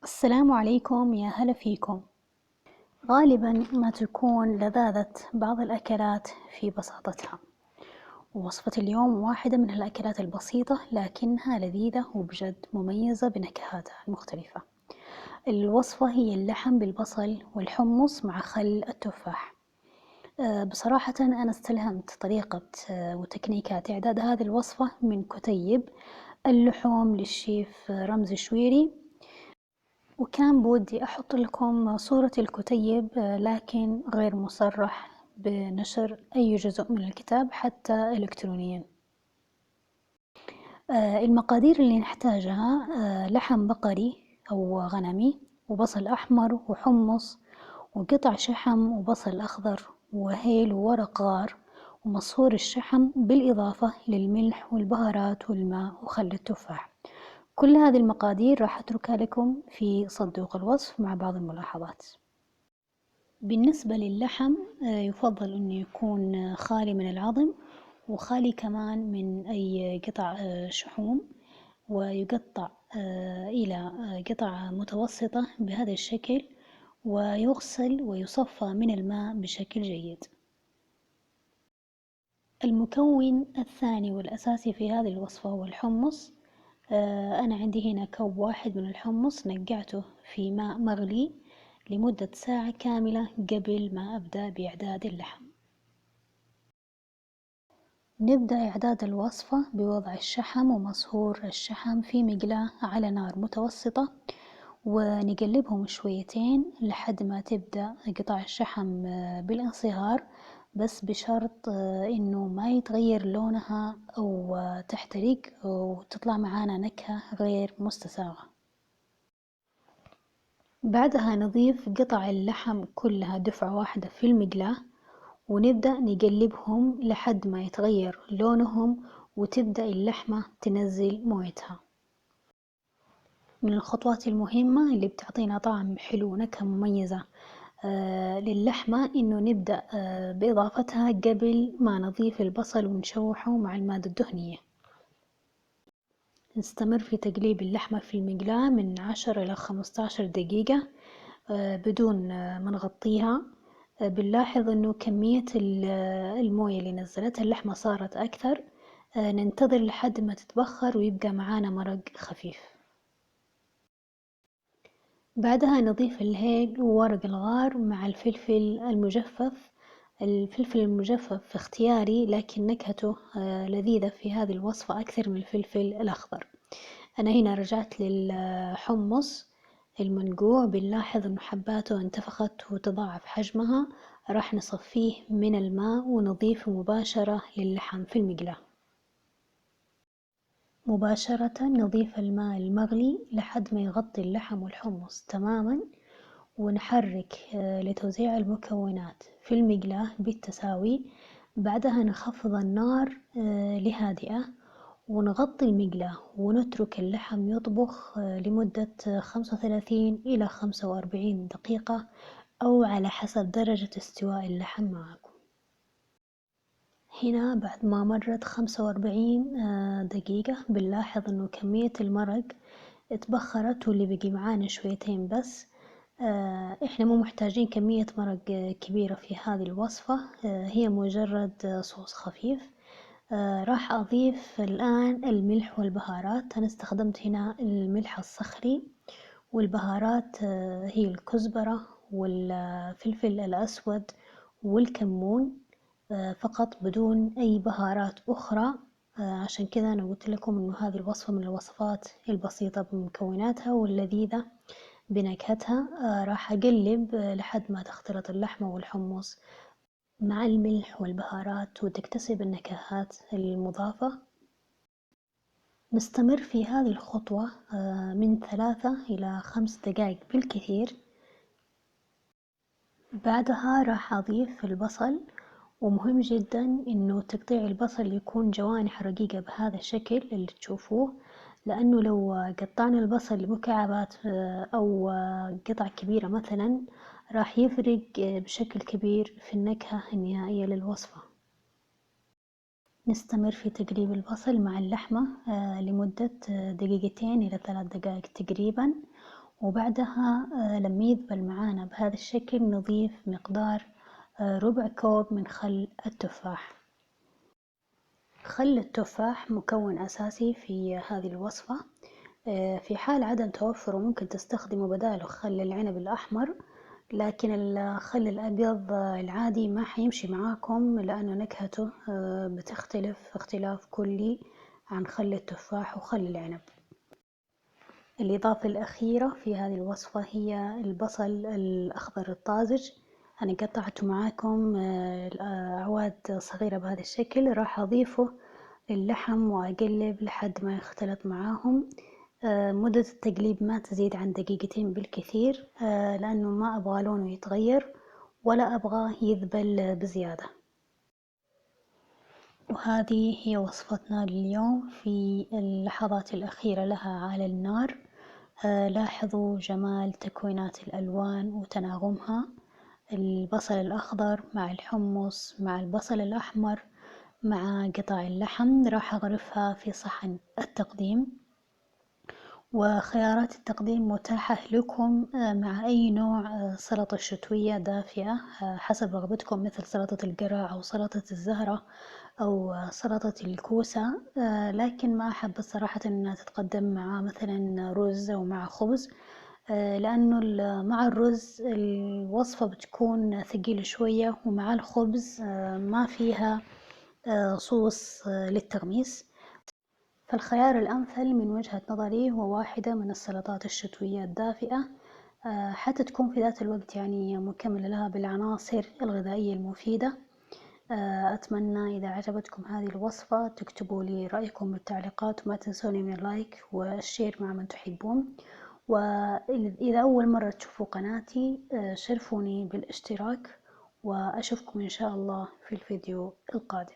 السلام عليكم، يا هلا فيكم. غالبا ما تكون لذاذة بعض الأكلات في بساطتها، ووصفة اليوم واحدة من الأكلات البسيطة لكنها لذيذة وبجد مميزة بنكهاتها المختلفة. الوصفة هي اللحم بالبصل والحمص مع خل التفاح. بصراحة أنا استلهمت طريقة وتكنيكات إعداد هذه الوصفة من كتيب اللحوم للشيف رمزي شويري، وكان بودي أحط لكم صورة الكتيب لكن غير مصرح بنشر أي جزء من الكتاب حتى إلكترونيا. المقادير اللي نحتاجها لحم بقري أو غنمي، وبصل أحمر وحمص وقطع شحم وبصل أخضر وهيل وورق غار ومصهور الشحم، بالإضافة للملح والبهارات والماء وخل التفاح. كل هذه المقادير راح أتركها لكم في صندوق الوصف مع بعض الملاحظات. بالنسبة للحم يفضل أنه يكون خالي من العظم وخالي كمان من أي قطع شحوم، ويقطع إلى قطع متوسطة بهذا الشكل، ويغسل ويصفى من الماء بشكل جيد. المكون الثاني والأساسي في هذه الوصفة هو الحمص. أنا عندي هنا كوب واحد من الحمص نقعته في ماء مغلي لمدة ساعة كاملة قبل ما أبدأ بإعداد اللحم. نبدأ إعداد الوصفة بوضع الشحم ومصهور الشحم في مقلاة على نار متوسطة، ونقلبهم شويتين لحد ما تبدأ قطع الشحم بالانصهار، بس بشرط إنه ما يتغير لونها أو تحترق وتطلع معانا نكهة غير مستساغة. بعدها نضيف قطع اللحم كلها دفعة واحدة في المقلاة، ونبدأ نقلبهم لحد ما يتغير لونهم وتبدأ اللحمة تنزل مويتها. من الخطوات المهمة اللي بتعطينا طعم حلو ونكهة مميزة للحمة إنه نبدأ بإضافتها قبل ما نضيف البصل ونشوحه مع المادة الدهنية. نستمر في تقليب اللحمة في المقلاة من 10 إلى 15 دقيقة بدون ما نغطيها. بنلاحظ إنه كمية الموية اللي نزلتها اللحمة صارت أكثر. ننتظر لحد ما تتبخر ويبقى معانا مرق خفيف. بعدها نضيف الهيل وورق الغار مع الفلفل المجفف. الفلفل المجفف اختياري، لكن نكهته لذيذة في هذه الوصفة أكثر من الفلفل الأخضر. أنا هنا رجعت للحمص المنقوع، بنلاحظ إنه حباته انتفخت وتضاعف حجمها. راح نصفيه من الماء ونضيفه مباشرة للحم في المقلاة. مباشرة نضيف الماء المغلي لحد ما يغطي اللحم والحمص تماما، ونحرك لتوزيع المكونات في المقلاة بالتساوي. بعدها نخفض النار لهادئة ونغطي المقلاة ونترك اللحم يطبخ لمدة 35 إلى 45 دقيقة، أو على حسب درجة استواء اللحم معكم. هنا بعد ما مرت 45 دقيقة بنلاحظ إنه كمية المرق اتبخرت واللي بقي معانا شويتين بس. إحنا مو محتاجين كمية مرق كبيرة في هذه الوصفة، هي مجرد صوص خفيف. راح أضيف الآن الملح والبهارات. أنا استخدمت هنا الملح الصخري، والبهارات هي الكزبرة والفلفل الأسود والكمون فقط بدون أي بهارات أخرى. عشان كذا أنا قلت لكم إنه هذه الوصفة من الوصفات البسيطة بمكوناتها واللذيذة بنكهتها. راح أقلب لحد ما تختلط اللحمة والحمص مع الملح والبهارات وتكتسب النكهات المضافة. نستمر في هذه الخطوة من 3 إلى 5 دقائق بالكثير. بعدها راح أضيف البصل، ومهم جدا إنه تقطيع البصل يكون جوانح رقيقة بهذا الشكل اللي تشوفوه، لأنه لو قطعنا البصل لمكعبات أو قطع كبيرة مثلا راح يفرق بشكل كبير في النكهة النهائية للوصفة. نستمر في تقليب البصل مع اللحمة لمدة 2 إلى 3 دقائق تقريبا، وبعدها لما يذبل معانا بهذا الشكل نضيف مقدار ربع كوب من خل التفاح. خل التفاح مكون أساسي في هذه الوصفة. في حال عدم توفره ممكن تستخدموا بداله خل العنب الأحمر، لكن الخل الأبيض العادي ما حيمشي معاكم لأنه نكهته بتختلف اختلاف كلي عن خل التفاح وخل العنب. الإضافة الأخيرة في هذه الوصفة هي البصل الأخضر الطازج. أنا قطعته معاكم أعواد صغيرة بهذا الشكل، راح أضيفه للحم وأقلب لحد ما يختلط معاهم. مدة التقليب ما تزيد عن دقيقتين بالكثير، لأنه ما أبغى لونه يتغير ولا أبغاه يذبل بزيادة. وهذه هي وصفتنا لليوم في اللحظات الأخيرة لها على النار. لاحظوا جمال تكوينات الألوان وتناغمها، البصل الأخضر مع الحمص مع البصل الأحمر مع قطع اللحم. راح أغرفها في صحن التقديم، وخيارات التقديم متاحة لكم مع أي نوع سلطة شتوية دافئة حسب رغبتكم، مثل سلطة القرع أو سلطة الزهرة أو سلطة الكوسة. لكن ما أحب الصراحة أنها تتقدم مع مثلا رز أو مع خبز، لأنه مع الرز الوصفة بتكون ثقيلة شوية، ومع الخبز ما فيها صوص للتغميس. فالخيار الأمثل من وجهة نظري هو واحدة من السلطات الشتوية الدافئة، حتى تكون في ذات الوقت يعني مكملة لها بالعناصر الغذائية المفيدة. أتمنى إذا عجبتكم هذه الوصفة تكتبوا لي رأيكم بالتعليقات، وما تنسوني من اللايك والشير مع من تحبون. وإذا أول مرة تشوفوا قناتي شرفوني بالاشتراك، وأشوفكم إن شاء الله في الفيديو القادم.